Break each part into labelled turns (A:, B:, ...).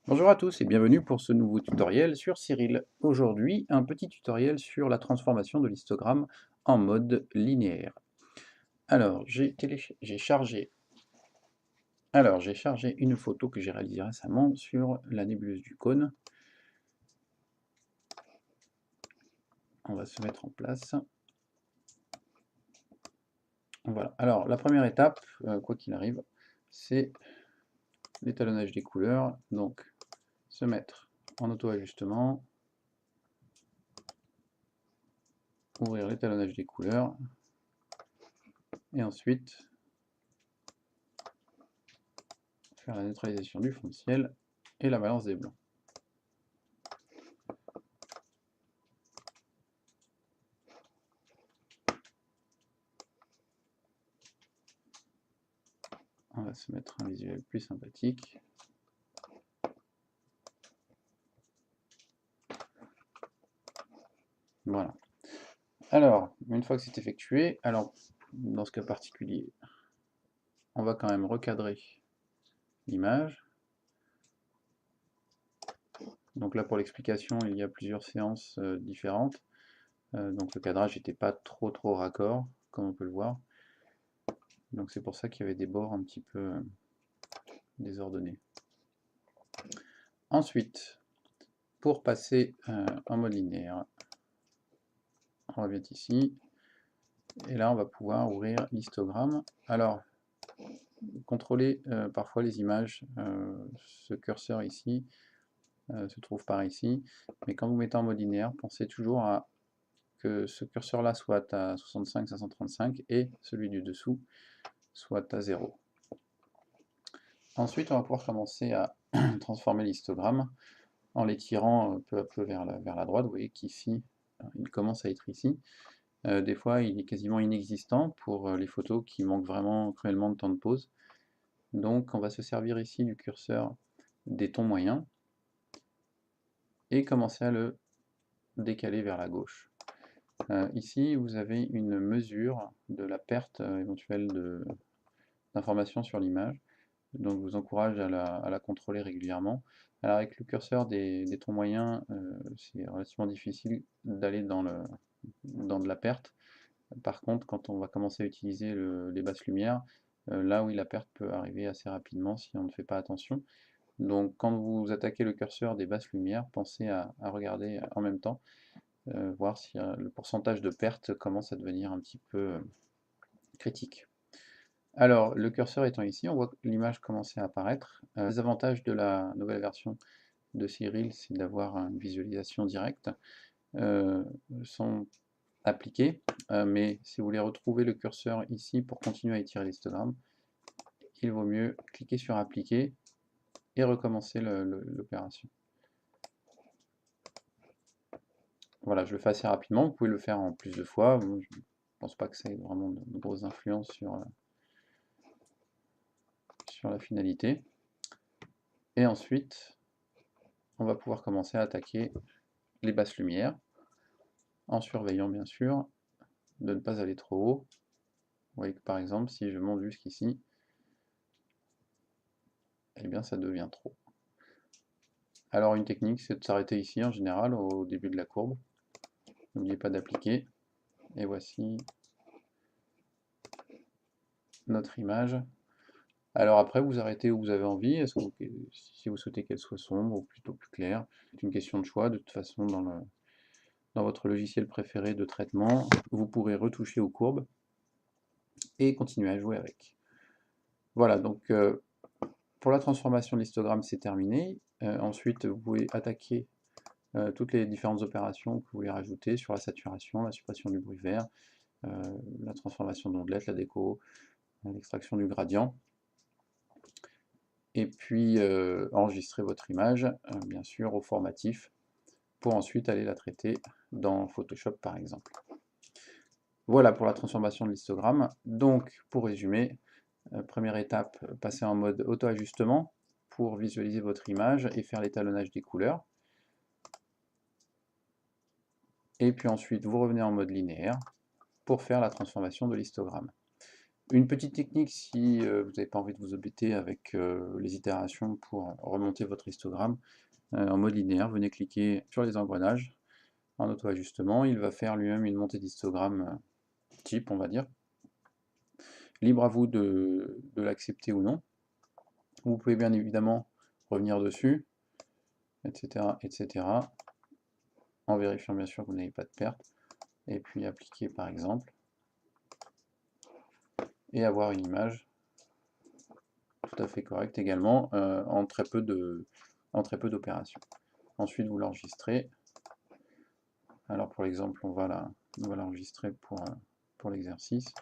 A: Bonjour à tous et bienvenue pour ce nouveau tutoriel sur Cyril. Aujourd'hui, un petit tutoriel sur la transformation de l'histogramme en mode linéaire. Alors, j'ai chargé une photo que j'ai réalisée récemment sur la nébuleuse du Cône. On va se mettre en place. Voilà. Alors, la première étape, quoi qu'il arrive, c'est l'étalonnage des couleurs. Donc, se mettre en auto-ajustement, ouvrir l'étalonnage des couleurs, et ensuite faire la neutralisation du fond de ciel et la balance des blancs. On va se mettre un visuel plus sympathique. Voilà. Alors, une fois que c'est effectué, alors dans ce cas particulier, on va quand même recadrer l'image. Donc là, pour l'explication, il y a plusieurs séances différentes. Donc le cadrage n'était pas trop raccord, comme on peut le voir. Donc c'est pour ça qu'il y avait des bords un petit peu désordonnés. Ensuite, pour passer en mode linéaire, on revient ici. Et là, on va pouvoir ouvrir l'histogramme. Alors, contrôlez parfois les images. Ce curseur ici se trouve par ici. Mais quand vous mettez en mode linéaire, pensez toujours à que ce curseur-là soit à 65-535 et celui du dessous soit à 0. Ensuite, on va pouvoir commencer à transformer l'histogramme en l'étirant peu à peu vers la droite. Vous voyez qu'ici, il commence à être ici. Des fois, il est quasiment inexistant pour les photos qui manquent vraiment cruellement de temps de pause. Donc, on va se servir ici du curseur des tons moyens et commencer à le décaler vers la gauche. Ici, vous avez une mesure de la perte éventuelle d'informations sur l'image. Donc, je vous encourage à la contrôler régulièrement. Alors, avec le curseur des tons moyens, c'est relativement difficile d'aller dans de la perte. Par contre, quand on va commencer à utiliser les basses lumières, là oui, la perte peut arriver assez rapidement si on ne fait pas attention. Donc quand vous attaquez le curseur des basses lumières, pensez à regarder en même temps, voir si le pourcentage de perte commence à devenir un petit peu critique. Alors, le curseur étant ici, on voit que l'image commence à apparaître. Les avantages de la nouvelle version de Cyril, c'est d'avoir une visualisation directe, sont appliqués, mais si vous voulez retrouver le curseur ici pour continuer à étirer l'histogramme, il vaut mieux cliquer sur appliquer et recommencer l'opération. Voilà, je le fais assez rapidement, vous pouvez le faire en plus de fois, je ne pense pas que ça ait vraiment de grosses influences sur la finalité. Et ensuite, on va pouvoir commencer à attaquer les basses lumières, en surveillant bien sûr de ne pas aller trop haut. Vous voyez que par exemple, si je monte jusqu'ici, eh bien ça devient trop. Alors une technique, c'est de s'arrêter ici en général, au début de la courbe. N'oubliez pas d'appliquer. Et voici notre image. Alors après, vous arrêtez où vous avez envie. Si vous souhaitez qu'elle soit sombre ou plutôt plus claire, c'est une question de choix. De toute façon, dans votre logiciel préféré de traitement, vous pourrez retoucher aux courbes et continuer à jouer avec. Voilà, donc pour la transformation de l'histogramme, c'est terminé. Ensuite, vous pouvez attaquer toutes les différentes opérations que vous voulez rajouter sur la saturation, la suppression du bruit vert, la transformation d'ondelettes, la déco, l'extraction du gradient. Et puis enregistrer votre image, bien sûr, au formatif, pour ensuite aller la traiter dans Photoshop par exemple. Voilà pour la transformation de l'histogramme. Donc, pour résumer, première étape, passer en mode auto-ajustement pour visualiser votre image et faire l'étalonnage des couleurs. Et puis ensuite, vous revenez en mode linéaire pour faire la transformation de l'histogramme. Une petite technique si vous n'avez pas envie de vous embêter avec les itérations pour remonter votre histogramme en mode linéaire, venez cliquer sur les engrenages en auto-ajustement, il va faire lui-même une montée d'histogramme type, on va dire. Libre à vous de l'accepter ou non. Vous pouvez bien évidemment revenir dessus, etc., etc., en vérifiant bien sûr que vous n'avez pas de perte, et puis appliquer par exemple, et avoir une image tout à fait correcte également en très peu d'opérations. Ensuite vous l'enregistrez. Alors pour l'exemple on va l'enregistrer pour l'exercice.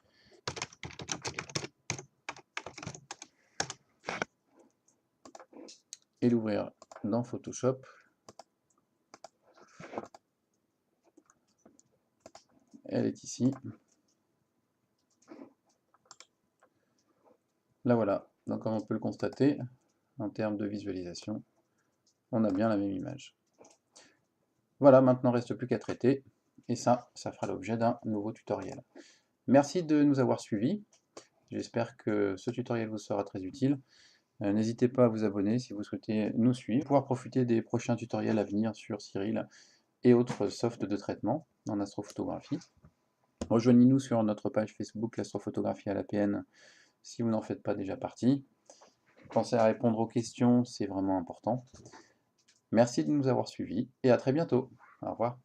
A: Et l'ouvrir dans Photoshop. Elle est ici. Là voilà, donc comme on peut le constater, en termes de visualisation, on a bien la même image. Voilà, maintenant il ne reste plus qu'à traiter, et ça fera l'objet d'un nouveau tutoriel. Merci de nous avoir suivis, j'espère que ce tutoriel vous sera très utile. N'hésitez pas à vous abonner si vous souhaitez nous suivre, pouvoir profiter des prochains tutoriels à venir sur Cyril et autres softs de traitement en astrophotographie. Rejoignez-nous sur notre page Facebook l'astrophotographie à l'APN si vous n'en faites pas déjà partie. Pensez à répondre aux questions, c'est vraiment important. Merci de nous avoir suivis et à très bientôt. Au revoir.